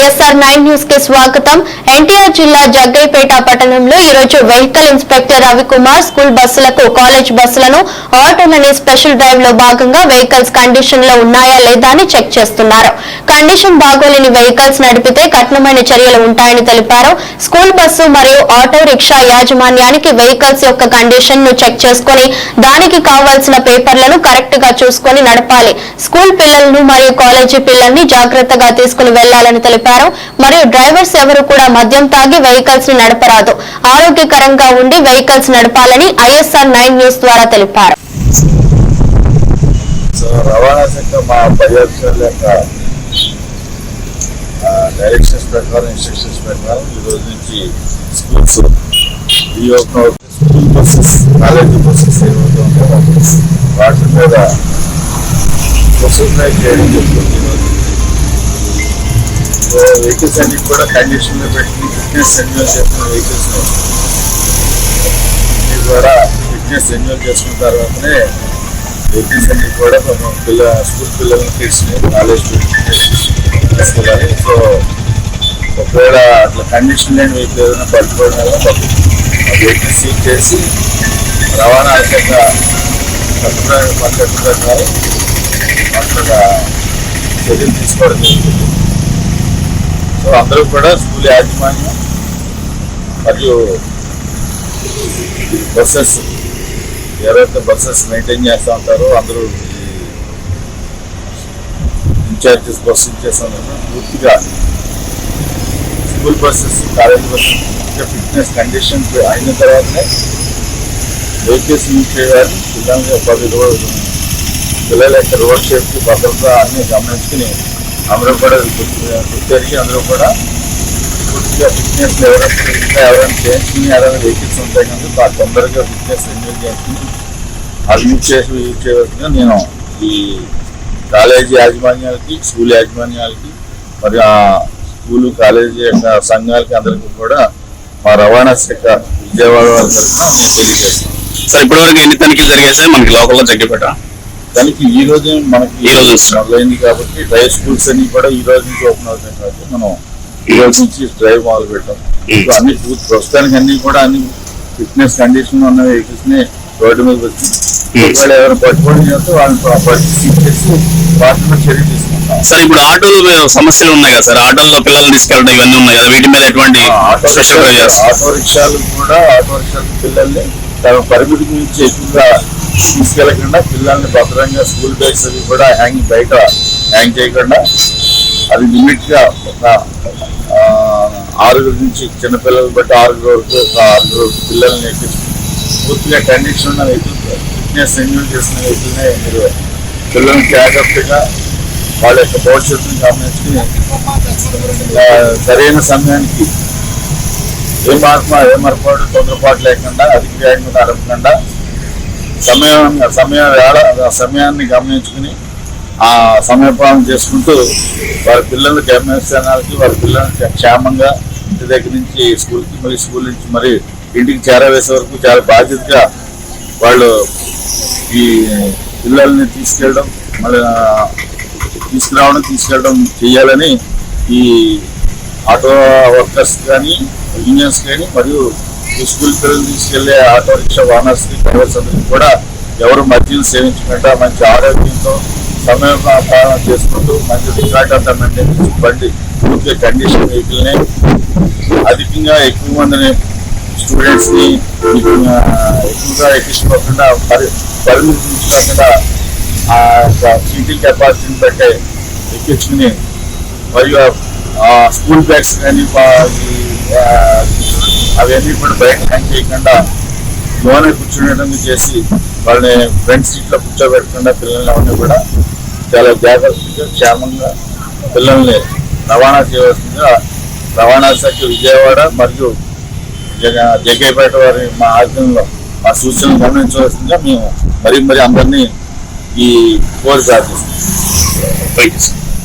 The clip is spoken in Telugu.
ISR9 న్యూస్ కి స్వాగతం. ఎన్టీఆర్ జిల్లా జగ్గైపేట పట్టణంలో ఈ రోజు వెహికల్ ఇన్స్పెక్టర్ రవికుమార్ స్కూల్ బస్సులకు, కాలేజ్ బస్సులను, ఆటోలని స్పెషల్ డ్రైవ్ లో భాగంగా వెహికల్స్ కండిషన్ లో ఉన్నాయా లేదా అని చెక్ చేస్తున్నారు. కండిషన్ బాగోలేని వెహికల్స్ నడిపితే కఠినమైన చర్యలు ఉంటాయని తెలిపారు. స్కూల్ బస్సు మరియు ఆటో రిక్షా యాజమాన్యానికి వెహికల్స్ యొక్క కండిషన్ ను చెక్ చేసుకుని దానికి కావాల్సిన పేపర్లను కరెక్ట్ గా చూసుకుని నడపాలి. స్కూల్ పిల్లలను మరియు కాలేజీ పిల్లల్ని జాగ్రత్తగా తీసుకుని వెళ్లాలని తెలిపారు. మరియు డ్రైవర్స్ ఎవరు కూడా మద్యం తాగి వెహికల్స్ ని నడపరాదు, ఆరోగ్యకరంగా ఉండి వెహికల్స్ నడపాలని ISR9 న్యూస్ ద్వారా తెలిపారు. రవాణా శాఖ మా పర్యవేక్షణ యొక్క డైరెక్షన్స్ ప్రకారం, ఇన్స్ట్రక్షన్స్ ప్రకారం ఈ రోజు నుంచి స్కూల్స్ రీఓపెన్ అవుతుంది. స్కూల్ బస్సెస్, కాలేజీ బస్సెస్ ఏమవుతూ ఉంటాయో వాటి మీద బస్సులు డ్రైవ్ చేయడం జరుగుతుంది. వెహికల్స్ అన్ని కూడా కండిషన్ లో పెట్టి ఫిట్నెస్ రెన్యూవల్ చేస్తున్న వెహికల్స్ అన్ని కూడా ఫిట్నెస్ రెన్యూవల్ చేసుకున్న తర్వాతనే వెహికల్స్ అన్ని కూడా స్కూల్ పిల్లల్ని తీసుకుని కాలేజ్ తీసుకోవాలి. సో ఒకవేళ అట్లా కండిషన్ లేని వెహికల్ ఏదైనా పట్టుకోవడం వల్ల వెహికల్ సీజ్ చేసి రవాణా శాఖ పద్ధతి ప్రకారం అక్కడ చర్యలు తీసుకోవడం జరుగుతుంది. సో అందరూ కూడా స్కూల్ యాజమాన్యం మరియు బస్సెస్ ఎవరైతే బస్సెస్ మెయింటైన్ చేస్తూ ఉంటారో అందరూ ఇన్ఛార్జెస్, బస్ ఇన్ఛార్జెస్ పూర్తిగా school buses, college buses fitness condition అయిన తర్వాతనే వెహికల్స్ యూజ్ చేయాలి. పిల్లల యొక్క రోడ్ సేఫ్టీ, భద్రత అన్ని గమనించుకుని అందరూ కూడా గుర్తెరిగి అందరూ కూడా పూర్తిగా ఫిట్నెస్ ఎవరైనా చేయించుకుని ఎవరైనా వెహికల్స్ ఉంటాయి కనుక తొందరగా ఫిట్నెస్ రెన్యూల్ చేసుకుని అది యూజ్ చేయవలసిందిగా నేను ఈ కాలేజీ యాజమాన్యాలకి, స్కూల్ యాజమాన్యాలకి మరియు ఆ స్కూలు, కాలేజీ యొక్క సంఘాలకి అందరికీ కూడా మా రవాణా శాఖ విజయవాడ వారి తరఫున నేను తెలియజేస్తాను. సార్, ఇప్పటివరకు ఎన్ని తనిఖీలు జరిగాయి సార్ మనకి లోకల్లో జగ్గైపేట? దానికి ఈ రోజు మనకి మొదలైంది కాబట్టి డ్రైవ్ స్కూల్స్ అన్ని కూడా ఈ రోజు నుంచి ఓపెన్ అవుతాయి కాబట్టి మనం ఈ రోజు నుంచి డ్రైవ్ మొదలు పెట్టాం. అన్ని ప్రస్తుతానికి అన్ని కూడా అన్ని ఫిట్నెస్ కండిషన్ ఉన్న వెహికల్స్ ని రోడ్డు మీద వచ్చి వాళ్ళు ఎవరు పట్టుకోవడం చేస్తే వాళ్ళని సీజ్ చేసి వాటిలో చర్య తీసుకుంటాం. సార్, ఇప్పుడు ఆటోలు సమస్యలు ఉన్నాయి కదా సార్, ఆటోల్లో పిల్లల్ని తీసుకెళ్ళడం ఇవన్నీ ఉన్నాయి కదా, వీటి మీద ఎటువంటి ఆటో రిక్షాలు పిల్లల్ని తమ పరిమితికి మించి ఎక్కువగా తీసుకెళ్లకుండా పిల్లల్ని భద్రంగా స్కూల్ బ్యాగ్స్ అవి కూడా బయట హ్యాంగ్ చేయకుండా అది లిమిట్ గా ఒక 6 నుంచి చిన్నపిల్లలు బట్టి 6 వరకు 6 పిల్లల్ని పూర్తిగా కండిషన్ ఉన్న వెహికల్, ఫిట్నెస్ రెన్యూల్ చేసిన వెహికల్నే మీరు పిల్లల్ని జాగ్రత్తగా వాళ్ళ యొక్క భవిష్యత్తుని గమనించుకుని సరైన సమయానికి ఏమర్పాటు తొందరపాటు లేకుండా అధిక వేగంగా నడపకుండా సమయాన్ని గమనించుకుని ఆ సమయపాలన చేసుకుంటూ వారి పిల్లల గమ్యస్థానాలకి, వారి పిల్లలకి క్షేమంగా ఇంటి దగ్గర నుంచి స్కూల్కి, మరి స్కూల్ నుంచి మరి ఇంటికి చేరవేసే వరకు చాలా బాధ్యతగా వాళ్ళు ఈ పిల్లల్ని తీసుకెళ్ళడం చేయాలని ఈ ఆటో వర్కర్స్ కానీ, యూనియన్స్ కానీ మరియు స్కూల్ పిల్లలు తీసుకెళ్లే ఆటో రిక్షా ఓనర్స్ కి, డ్రైవర్స్ అందరికీ కూడా ఎవరు మద్యం సేవించకుండా మంచి ఆరోగ్యంతో సమయపాలన చేసుకుంటూ మంచి రికార్డ్ అంతా మెయింటైన్ చేసి బండి పూర్తిగా కండిషన్ వెహికల్ని అధికంగా ఎక్కువ మందిని స్టూడెంట్స్ ని ఎక్కువగా ఎక్కించుకోకుండా పరిమితించకుండా సీటింగ్ కెపాసిటీని బట్టి ఎక్కించుకుని మరియు స్కూల్ బ్యాగ్స్ కానీ అవన్నీ కూడా బయట హ్యాంగ్ చేయకుండా లోనే కూర్చునేటందుకు చేసి వాళ్ళని ఫ్రంట్ సీట్లో కూర్చోబెట్టకుండా పిల్లల్ని అవన్నీ కూడా చాలా జాగ్రత్తగా క్షేమంగా పిల్లల్ని రవాణా చేయవలసిందిగా రవాణా శాఖ విజయవాడ మరియు జగ్గైపేట వారి మా ఆధ్వర్యంలో మా సూచనలు గమనించవలసిందిగా మేము మరీ అందరినీ ఈ కోరి ప్రార్థిస్తున్నాం.